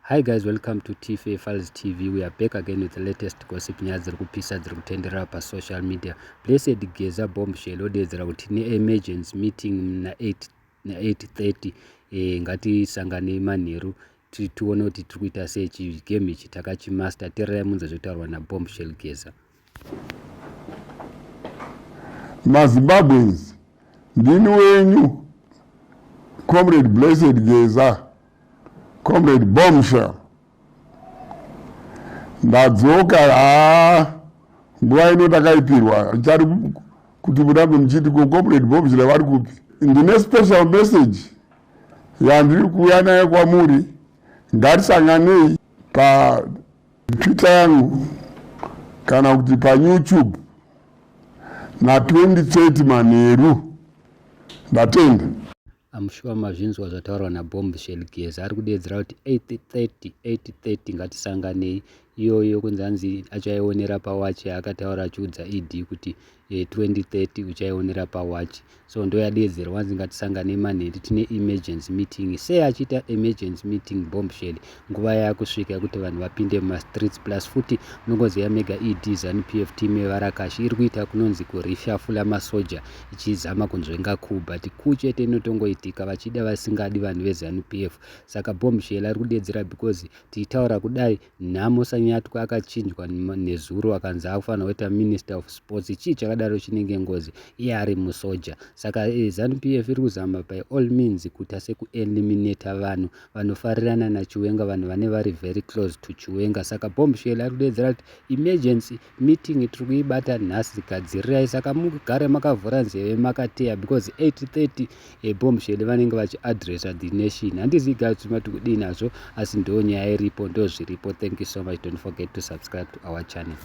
Hi guys, welcome to TFA Files TV. We are back again with the latest gossip nyaya dziri kupisa dziri kutenderera pa social media. Blessed Geza bombshell odedzera kuti ne emergency meeting na 8:30 ngatisanganei manheru tione kuti tiri kuita sei chigame ichi takachimaster. Tererai munzwa zvotaurwa naBombshell Geza. maZimbabweans, ndini wenyu Comrade Blessed Geza, Comrade Bombshell. Ndadzoka nguva ino takaipirwa chari kuti murambe muchiti ko Comrade Bombshell vari kupi. Ndine special message yandiri kuuya nayo kwamuri. Ngatisanganei pa Twitter yangu kana kuti pa YouTube na 2030 manheru. Ndatenda. I'm sure mazvinzwa zvataurwa naBombshell Geza. Ari kudedzera kuti 8:30 ngatisanganei. Iyoyo kunzanzi achaionera pawachi akataura achiudza ED kuti 2030 uchaionera pawachi. So ndo yadedzera wanzi ngatisanganei manheru tine emergency meeting. Sei achiita emergency meeting Bombshell nguva yakusvika kuti vanhu vapinde mumastreets plus futi unongoziva mega ED ZANU-PF team yevarakashi iri kuita kunonzi kurishafula masoja ichizama kunzvenga coup, but coup chete inotongoitika vachida vasingadi vanhu veZANU-PF. Saka Bombshell ari kudedzera because tiitaura kudai nhamo Sanyatwa akachinjwa nezuro akanzi akufanira kuita minister of sports. Chii chakadaro chinenge ngozi iye ari musoja. Saka ZANU-PF iri kuzama by all means kuita sekueliminate vanhu vanofarirana naChiwenga, vanhu vane vari very close to Chiwenga. Saka Bombshell ari kudedzera kuti emergency meeting tiri kuibata nhasi, gadzirirai. Saka mugare makavhura nzeve makateya because 8:30 Bombshell vanenge vachiadressa the nation. Handizivi kuti mati kudii nazvo, asi ndo nyaya iripo, ndo zviripo. Thank you so much. Don't forget to subscribe to our channel.